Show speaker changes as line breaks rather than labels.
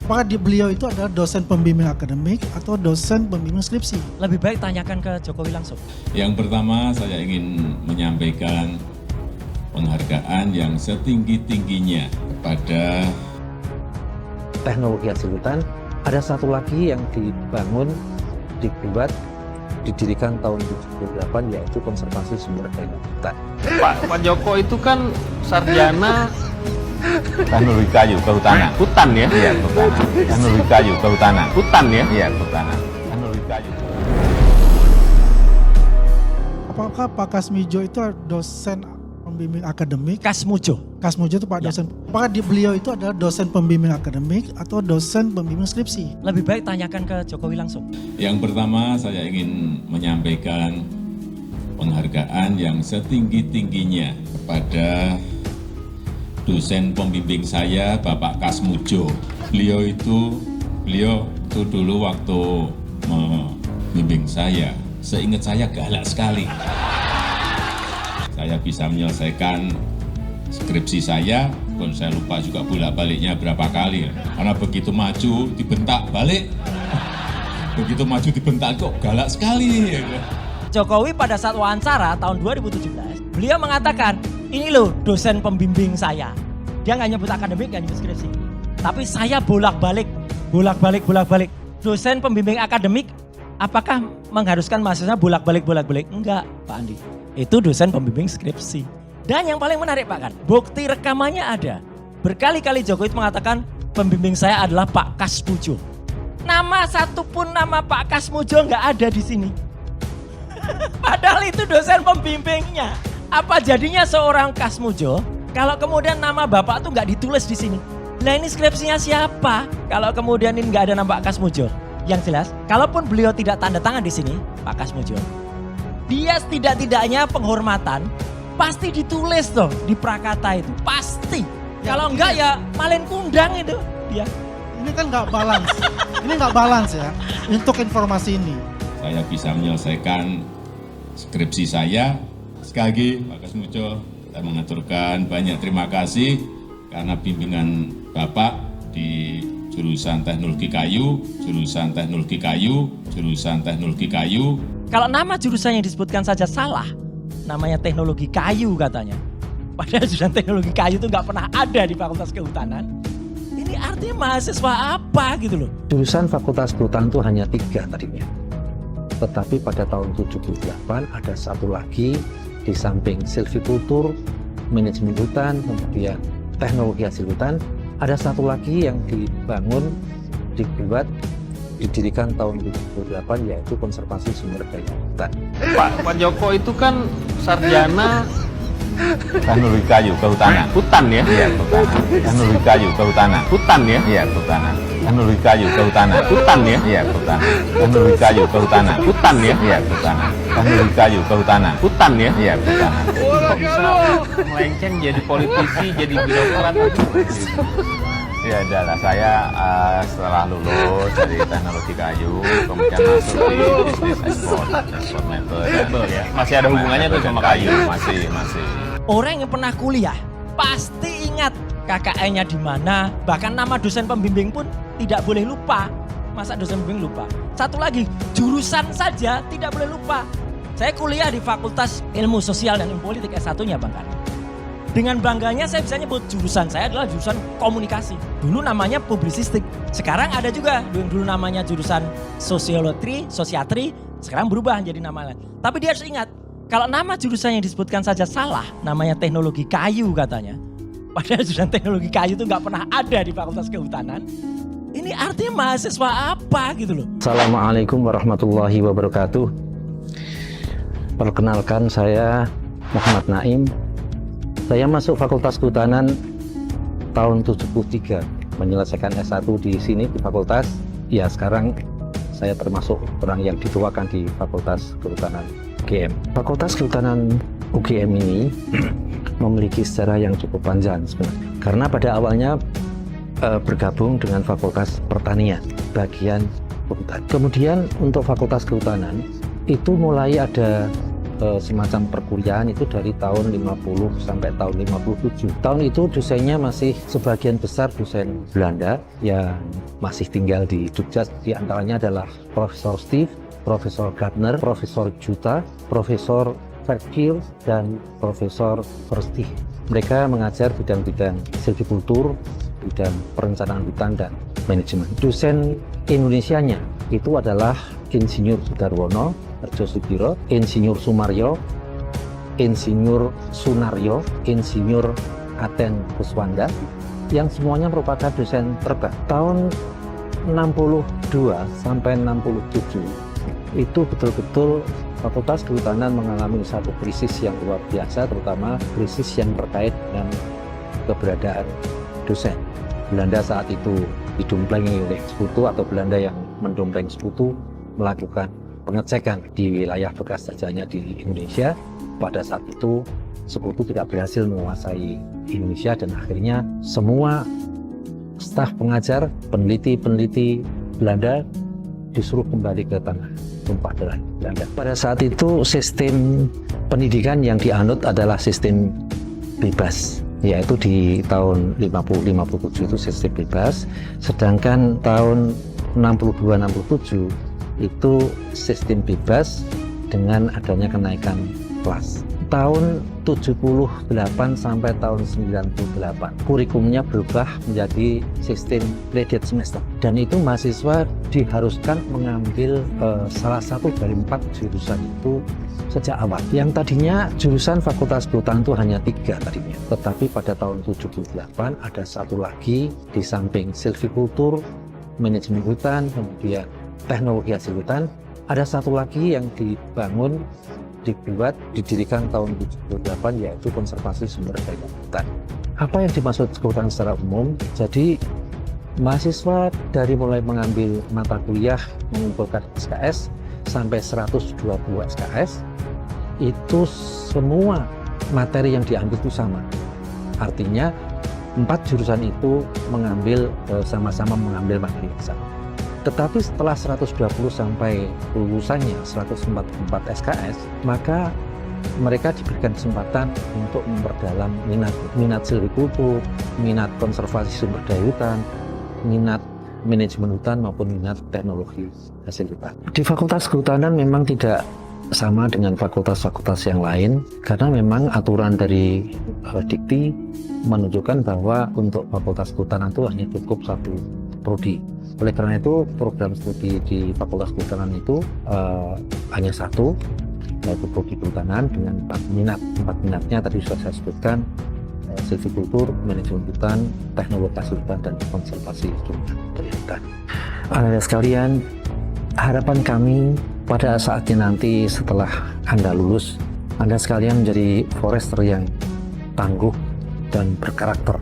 Apakah beliau itu adalah dosen pembimbing akademik atau dosen pembimbing skripsi?
Lebih baik tanyakan ke Jokowi langsung.
Yang pertama saya ingin menyampaikan penghargaan yang setinggi-tingginya kepada
teknologi hasil hutan. Ada satu lagi yang dibangun, dibuat, didirikan tahun 78, yaitu konservasi sumber daya hutan.
Pak Joko itu kan sarjana
teknologi kayu kehutanan.
hutan ya?
Iya, kehutanan. Teknologi kayu kehutanan.
Hutan ya?
Iya, kehutanan. Teknologi kayu.
Apakah Pak Kasmijo itu dosen pembimbing akademik?
Kasmujo.
Kasmujo itu Pak dosen. Apakah beliau itu adalah dosen pembimbing akademik atau dosen pembimbing skripsi?
Lebih baik tanyakan ke Jokowi langsung.
yang pertama saya ingin menyampaikan penghargaan yang setinggi-tingginya kepada dosen pembimbing saya Bapak Kasmujo. Beliau itu dulu waktu membimbing saya, seingat saya galak sekali. Saya bisa menyelesaikan skripsi saya, pun saya lupa juga bolak-baliknya berapa kali. Karena begitu maju dibentak balik, begitu maju dibentak kok galak sekali.
Jokowi pada saat wawancara tahun 2017, beliau mengatakan, ini loh dosen pembimbing saya. Dia nggak nyebut akademik, nggak nyebut skripsi. Tapi saya bolak-balik. Dosen pembimbing akademik, apakah mengharuskan mahasiswa bolak-balik? Enggak, Pak Andi. Itu dosen pembimbing skripsi. Dan yang paling menarik Pak kan, bukti rekamannya ada. Berkali-kali Jokowi mengatakan pembimbing saya adalah Pak Kasmujo. Nama satupun nama Pak Kasmujo nggak ada di sini. Padahal itu dosen pembimbingnya. Apa jadinya seorang Kasmujo kalau kemudian nama bapak tuh nggak ditulis di sini? Nah ini skripsinya siapa? Kalau kemudian ini nggak ada nama Pak Kasmujo. Yang jelas, kalaupun beliau tidak tanda tangan di sini, Pak Kasmujo, dia setidak-tidaknya penghormatan pasti ditulis tuh di prakata itu, pasti. Kalau enggak ya malin kundang itu dia.
Ini kan nggak balance. Ini nggak balance ya. Untuk informasi ini.
Saya bisa menyelesaikan skripsi saya. Sekali lagi Pak Kasmujo, saya mengaturkan banyak terima kasih karena bimbingan Bapak di jurusan teknologi kayu.
Kalau nama jurusan yang disebutkan saja salah, namanya teknologi kayu katanya. Padahal jurusan teknologi kayu itu nggak pernah ada di Fakultas Kehutanan. Ini artinya mahasiswa apa gitu loh.
Jurusan Fakultas Kehutanan itu hanya 3 tadinya. Tetapi pada tahun 78 ada satu lagi, di samping silvikultur, manajemen hutan, kemudian teknologi hasil hutan, ada satu lagi yang dibangun, dibuat, didirikan tahun 2008, yaitu konservasi sumber daya hutan.
Pak Joko itu kan sarjana
Teknologi kayu kehutanan.
hutan ya?
Iya, kehutanan. Teknologi kayu kehutanan.
Hutan ya?
Iya, kehutanan. Teknologi kayu kehutanan.
Hutan ya?
Iya, kehutanan. Teknologi kayu kehutanan.
Hutan ya?
Iya, kehutanan. Teknologi kayu kehutanan.
Hutan ya?
Iya, kehutanan.
Kok bisa melenceng jadi politisi, jadi birokrat?
Ya adalah saya setelah lulus dari teknologi kayu, kemudian masuk di bisnis ekspor mebel
ya. Masih ada hubungannya tuh sama kayu?
Masih.
Orang yang pernah kuliah pasti ingat KKN-nya di mana, bahkan nama dosen pembimbing pun tidak boleh lupa. Masa dosen pembimbing lupa? Satu lagi, jurusan saja tidak boleh lupa. Saya kuliah di Fakultas Ilmu Sosial dan Ilmu Politik S1-nya Bang Karni. Dengan bangganya saya bisa nyebut jurusan saya adalah jurusan komunikasi. Dulu namanya publisistik. Sekarang ada juga yang dulu namanya jurusan sosiatri, sekarang berubah jadi nama lain. Tapi dia harus ingat, kalau nama jurusan yang disebutkan saja salah, namanya teknologi kayu katanya. Padahal jurusan teknologi kayu itu nggak pernah ada di Fakultas Kehutanan. Ini artinya mahasiswa apa gitu loh.
Assalamualaikum warahmatullahi wabarakatuh. Perkenalkan, saya Muhammad Naim. Saya masuk Fakultas Kehutanan tahun 73, menyelesaikan S1 di sini di fakultas. Ya, sekarang saya termasuk orang yang dituakan di Fakultas Kehutanan UGM. Fakultas Kehutanan UGM ini memiliki sejarah yang cukup panjang sebenarnya. Karena pada awalnya bergabung dengan Fakultas Pertanian, bagian hutan. Kemudian untuk Fakultas Kehutanan itu mulai ada semacam perkuliahan itu dari tahun 50 sampai tahun 57. Tahun itu dosennya masih sebagian besar dosen Belanda yang masih tinggal di Jogja. Di antaranya adalah Profesor Steve, Profesor Gardner, Profesor Juta, Profesor Verkiel, dan Profesor Verstih. Mereka mengajar bidang-bidang silvikultur, bidang perencanaan hutan dan manajemen. Dosen Indonesianya itu adalah Insinyur Sudarwono, Harjo Sudiro, Insinyur Sumaryo, Insinyur Sunaryo, Insinyur Aten Kuswanda, yang semuanya merupakan dosen terbang. Tahun 62 sampai 67 itu betul-betul Fakultas Kehutanan mengalami satu krisis yang luar biasa, terutama krisis yang terkait dengan keberadaan dosen. Belanda saat itu didomplengi oleh sekutu atau Belanda yang mendompleng sekutu melakukan pengecekan di wilayah bekas jajahnya di Indonesia. Pada saat itu sekutu tidak berhasil menguasai Indonesia dan akhirnya semua staf pengajar, peneliti-peneliti Belanda disuruh kembali ke tanah tumpah darah Belanda. Pada saat itu sistem pendidikan yang dianut adalah sistem bebas, yaitu di tahun 50-57 itu sistem bebas, sedangkan tahun 62-67 itu sistem bebas dengan adanya kenaikan kelas. Tahun 78 sampai tahun 98 kurikulumnya berubah menjadi sistem graded semester, dan itu mahasiswa diharuskan mengambil salah satu dari 4 jurusan itu sejak awal. Yang tadinya jurusan Fakultas Kehutanan itu hanya 3 tadinya, tetapi pada tahun 78 ada satu lagi di samping silvikultur, manajemen hutan, kemudian teknologi hasil hutan, ada satu lagi yang dibangun, didirikan tahun 78, yaitu konservasi sumber daya hutan. Apa yang dimaksud kehutanan secara umum? Jadi mahasiswa dari mulai mengambil mata kuliah mengumpulkan SKS sampai 120 SKS itu semua materi yang diambil itu sama. Artinya 4 jurusan itu mengambil sama-sama mengambil materi yang sama. Tetapi setelah 120 sampai lulusannya 144 SKS, maka mereka diberikan kesempatan untuk memperdalam minat silvikultur, minat konservasi sumber daya hutan, minat manajemen hutan maupun minat teknologi hasil hutan. Di Fakultas Kehutanan memang tidak sama dengan fakultas-fakultas yang lain, karena memang aturan dari Dikti menunjukkan bahwa untuk Fakultas Kehutanan itu hanya cukup 1 prodi. Oleh karena itu program studi di Fakultas Kehutanan itu hanya 1, yaitu prodi kehutanan dengan 4 minatnya tadi sudah saya sebutkan, silvikultur, manajemen hutan, teknologi hasil hutan, dan konservasi sumber daya hutan. Anak-anak sekalian, harapan kami pada saatnya nanti setelah Anda lulus, Anda sekalian menjadi forester yang tangguh dan berkarakter.